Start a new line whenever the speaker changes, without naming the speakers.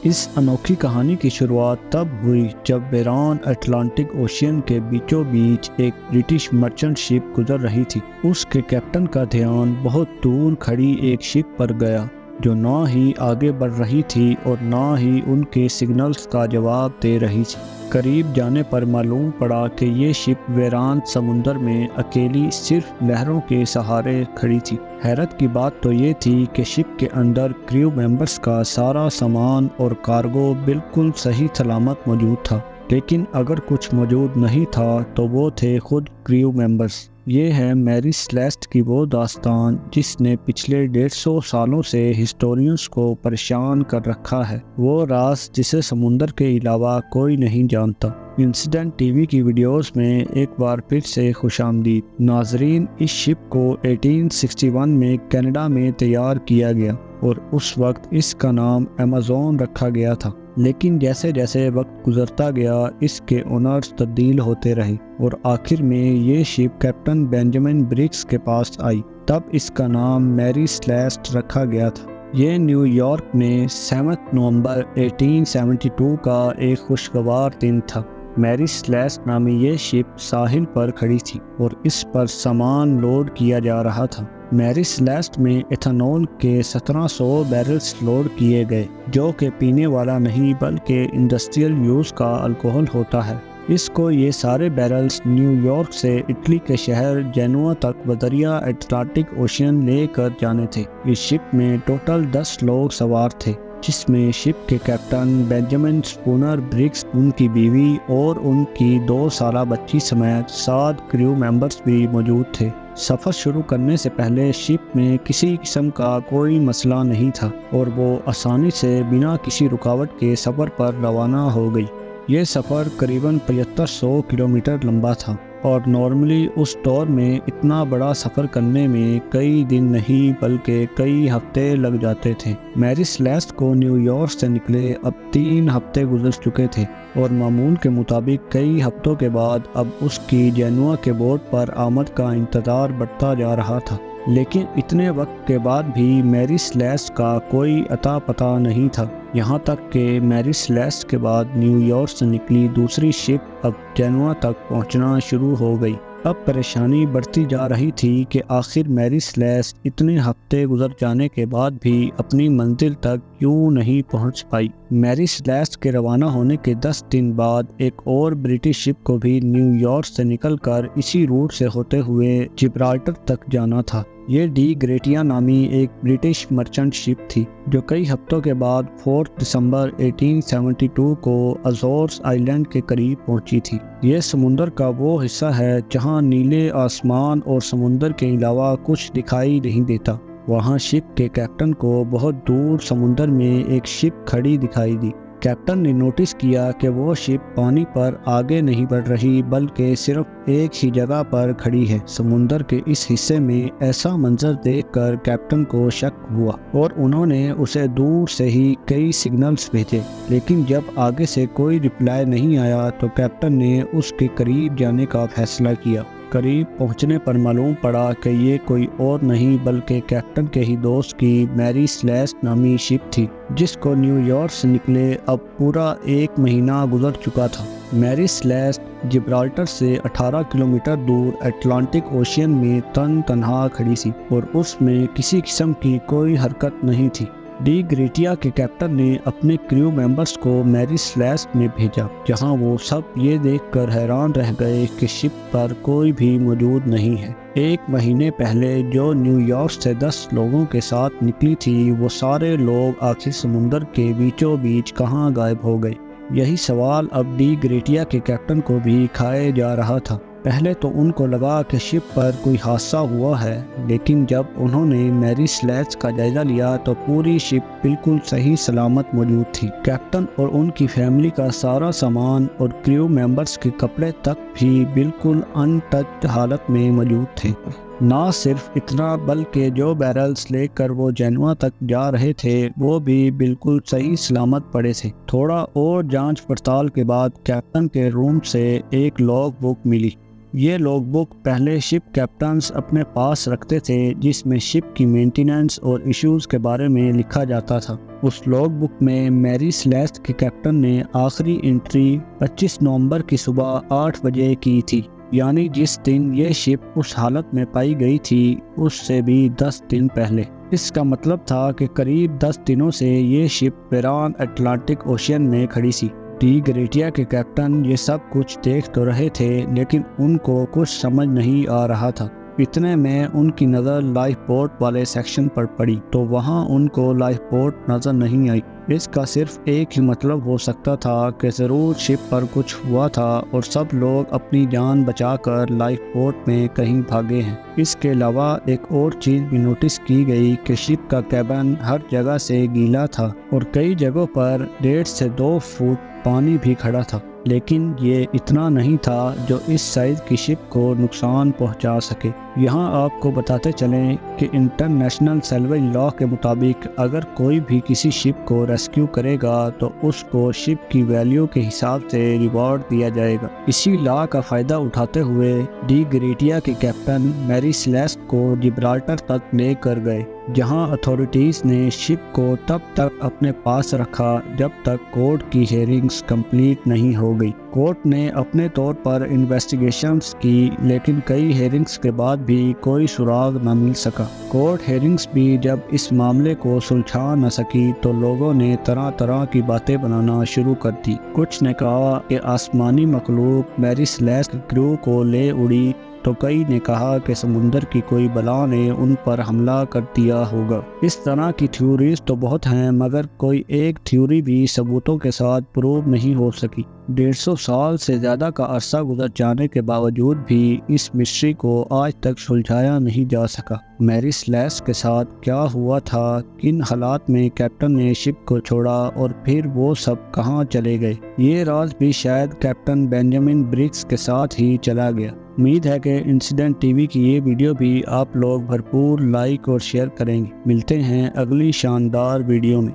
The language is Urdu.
اس انوکھی کہانی کی شروعات تب ہوئی جب ویران اٹلانٹک اوشین کے بیچوں بیچ ایک برٹش مرچنٹ شپ گزر رہی تھی۔ اس کے کیپٹن کا دھیان بہت دور کھڑی ایک شپ پر گیا جو نہ ہی آگے بڑھ رہی تھی اور نہ ہی ان کے سگنلز کا جواب دے رہی تھی۔ قریب جانے پر معلوم پڑا کہ یہ شپ ویران سمندر میں اکیلی صرف لہروں کے سہارے کھڑی تھی۔ حیرت کی بات تو یہ تھی کہ شپ کے اندر کریو ممبرز کا سارا سامان اور کارگو بالکل صحیح سلامت موجود تھا، لیکن اگر کچھ موجود نہیں تھا تو وہ تھے خود کریو ممبرز۔ یہ ہے میری سیلیسٹ کی وہ داستان جس نے پچھلے 150 سالوں سے ہسٹورینز کو پریشان کر رکھا ہے، وہ راز جسے سمندر کے علاوہ کوئی نہیں جانتا۔ انسیڈنٹ ٹی وی کی ویڈیوز میں ایک بار پھر سے خوش آمدید ناظرین۔ اس شپ کو 1861 میں کینیڈا میں تیار کیا گیا اور اس وقت اس کا نام ایمیزون رکھا گیا تھا، لیکن جیسے جیسے وقت گزرتا گیا اس کے اونرز تبدیل ہوتے رہے اور آخر میں یہ شپ کیپٹن بینجامن برگس کے پاس آئی۔ تب اس کا نام میری سیلیسٹ رکھا گیا تھا۔ یہ نیو یارک میں 7 نومبر 1872 کا ایک خوشگوار دن تھا۔ میری سیلیسٹ نامی یہ شپ ساحل پر کھڑی تھی اور اس پر سامان لوڈ کیا جا رہا تھا۔ میری سیلیسٹ میں ایتھنول کے 1700 بیرلز لوڈ کیے گئے جو کہ پینے والا نہیں بلکہ انڈسٹریل یوز کا الکوہل ہوتا ہے۔ اس کو یہ سارے بیرلز نیو یارک سے اٹلی کے شہر جینوا تک بذریعہ اٹلانٹک اوشین لے کر جانے تھے۔ اس شپ میں ٹوٹل 10 لوگ سوار تھے، جس میں شپ کے کیپٹن بینجامن اسپونر برگس، ان کی بیوی اور ان کی 2 سالہ بچی سمیت 7 کریو ممبرز بھی موجود تھے۔ سفر شروع کرنے سے پہلے شپ میں کسی قسم کا کوئی مسئلہ نہیں تھا اور وہ آسانی سے بنا کسی رکاوٹ کے سفر پر روانہ ہو گئی۔ یہ سفر قریباً 7500 کلومیٹر لمبا تھا اور نارملی اس دور میں اتنا بڑا سفر کرنے میں کئی دن نہیں بلکہ کئی ہفتے لگ جاتے تھے۔ میری سیلیسٹ کو نیو یارک سے نکلے اب 3 ہفتے گزر چکے تھے اور معمول کے مطابق کئی ہفتوں کے بعد اب اس کی جینوا کے بورڈ پر آمد کا انتظار بڑھتا جا رہا تھا، لیکن اتنے وقت کے بعد بھی میری سیلیسٹ کا کوئی اتا پتہ نہیں تھا، یہاں تک کہ میری سیلیسٹ کے بعد نیو یارک سے نکلی دوسری شپ اب جینوا تک پہنچنا شروع ہو گئی۔ اب پریشانی بڑھتی جا رہی تھی کہ آخر میری سیلیسٹ اتنے ہفتے گزر جانے کے بعد بھی اپنی منزل تک کیوں نہیں پہنچ پائی۔ میری سیلیسٹ کے روانہ ہونے کے 10 دن بعد ایک اور برٹش شپ کو بھی نیو یارک سے نکل کر اسی روٹ سے ہوتے ہوئے جبرالٹر تک جانا تھا۔ یہ ڈی گریٹیا نامی ایک برٹش مرچنٹ شپ تھی جو کئی ہفتوں کے بعد 4 دسمبر 1872 کو ازورز آئیلینڈ کے قریب پہنچی تھی۔ یہ سمندر کا وہ حصہ ہے جہاں نیلے آسمان اور سمندر کے علاوہ کچھ دکھائی نہیں دیتا۔ وہاں شپ کے کیپٹن کو بہت دور سمندر میں ایک شپ کھڑی دکھائی دی۔ کیپٹن نے نوٹس کیا کہ وہ شپ پانی پر آگے نہیں بڑھ رہی بلکہ صرف ایک ہی جگہ پر کھڑی ہے۔ سمندر کے اس حصے میں ایسا منظر دیکھ کر کیپٹن کو شک ہوا اور انہوں نے اسے دور سے ہی کئی سگنلز بھیجے، لیکن جب آگے سے کوئی رپلائی نہیں آیا تو کیپٹن نے اس کے قریب جانے کا فیصلہ کیا۔ قریب پہنچنے پر معلوم پڑا کہ یہ کوئی اور نہیں بلکہ کیپٹن کے ہی دوست کی میری سیلیسٹ نامی شپ تھی جس کو نیو یارک سے نکلے اب پورا 1 مہینہ گزر چکا تھا۔ میری سیلیسٹ جبرالٹر سے 18 کلومیٹر دور اٹلانٹک اوشین میں تنہا کھڑی تھی اور اس میں کسی قسم کی کوئی حرکت نہیں تھی۔ ڈی گریٹیا کے کیپٹن نے اپنے کریو ممبرز کو میری سیلیسٹ میں بھیجا، جہاں وہ سب یہ دیکھ کر حیران رہ گئے کہ شپ پر کوئی بھی موجود نہیں ہے۔ 1 مہینے پہلے جو نیو یارک سے 10 لوگوں کے ساتھ نکلی تھی وہ سارے لوگ آخر سمندر کے بیچوں بیچ کہاں غائب ہو گئے؟ یہی سوال اب ڈی گریٹیا کے کیپٹن کو بھی کھائے جا رہا تھا۔ پہلے تو ان کو لگا کہ شپ پر کوئی حادثہ ہوا ہے، لیکن جب انہوں نے میری سیلیسٹ کا جائزہ لیا تو پوری شپ بالکل صحیح سلامت موجود تھی۔ کیپٹن اور ان کی فیملی کا سارا سامان اور کریو ممبرز کے کپڑے تک بھی بالکل ان ٹچڈ حالت میں موجود تھے۔ نہ صرف اتنا بلکہ جو بیرلز لے کر وہ جینوا تک جا رہے تھے وہ بھی بالکل صحیح سلامت پڑے تھے۔ تھوڑا اور جانچ پڑتال کے بعد کیپٹن کے روم سے ایک لاگ بک ملی۔ یہ لاگ بک پہلے شپ کیپٹنز اپنے پاس رکھتے تھے جس میں شپ کی مینٹیننس اور ایشوز کے بارے میں لکھا جاتا تھا۔ اس لاگ بک میں میری سلیسٹ کے کیپٹن نے آخری انٹری 25 نومبر کی صبح 8 بجے کی تھی، یعنی جس دن یہ شپ اس حالت میں پائی گئی تھی اس سے بھی 10 دن پہلے۔ اس کا مطلب تھا کہ قریب 10 دنوں سے یہ شپ بیران اٹلانٹک اوشین میں کھڑی سی۔ ڈی گریٹیا کے کیپٹن یہ سب کچھ دیکھ تو رہے تھے لیکن ان کو کچھ سمجھ نہیں آ رہا تھا۔ اتنے میں ان کی نظر لائف بوٹ والے سیکشن پر پڑی تو وہاں ان کو لائف بوٹ نظر نہیں آئی۔ اس کا صرف ایک ہی مطلب ہو سکتا تھا کہ ضرور شپ پر کچھ ہوا تھا اور سب لوگ اپنی جان بچا کر لائف بوٹ میں کہیں بھاگے ہیں۔ اس کے علاوہ ایک اور چیز بھی نوٹس کی گئی کہ شپ کا کیبن ہر جگہ سے گیلا تھا اور کئی جگہوں پر 1.5 سے 2 فٹ پانی بھی کھڑا تھا، لیکن یہ اتنا نہیں تھا جو اس سائز کی شپ کو نقصان پہنچا سکے۔ یہاں آپ کو بتاتے چلیں کہ انٹرنیشنل سیلویج لا کے مطابق اگر کوئی بھی کسی شپ کو ریسکیو کرے گا تو اس کو شپ کی ویلیو کے حساب سے ریوارڈ دیا جائے گا۔ اسی لا کا فائدہ اٹھاتے ہوئے ڈی گریٹیا کے کیپٹن میری سلیسٹ کو جبرالٹر تک لے کر گئے، جہاں اتھارٹیز نے شپ کو تب تک اپنے پاس رکھا جب تک کورٹ کی ہیئرنگز کمپلیٹ نہیں ہو گئی۔ کورٹ نے اپنے طور پر انویسٹیگیشنز کی لیکن کئی ہیئرنگز کے بعد بھی کوئی سراغ نہ مل سکا۔ کورٹ ہیئرنگز بھی جب اس معاملے کو سلجھا نہ سکی تو لوگوں نے طرح طرح کی باتیں بنانا شروع کر دی۔ کچھ نے کہا کہ آسمانی مخلوق میری سلیسٹ کریو کو لے اڑی تو کئی نے کہا کہ سمندر کی کوئی بلا نے ان پر حملہ کر دیا ہوگا۔ اس طرح کی تھیوریز تو بہت ہیں مگر کوئی ایک تھیوری بھی ثبوتوں کے ساتھ پروو نہیں ہو سکی۔ 150 سال سے زیادہ کا عرصہ گزر جانے کے باوجود بھی اس مسٹری کو آج تک سلجھایا نہیں جا سکا۔ میری سلیسٹ کے ساتھ کیا ہوا تھا، کن حالات میں کیپٹن نے شپ کو چھوڑا اور پھر وہ سب کہاں چلے گئے، یہ راز بھی شاید کیپٹن بینجامن برگس کے ساتھ ہی چلا گیا۔ امید ہے کہ انسیڈنٹ ٹی وی کی یہ ویڈیو بھی آپ لوگ بھرپور لائک اور شیئر کریں گے۔ ملتے ہیں اگلی شاندار ویڈیو میں۔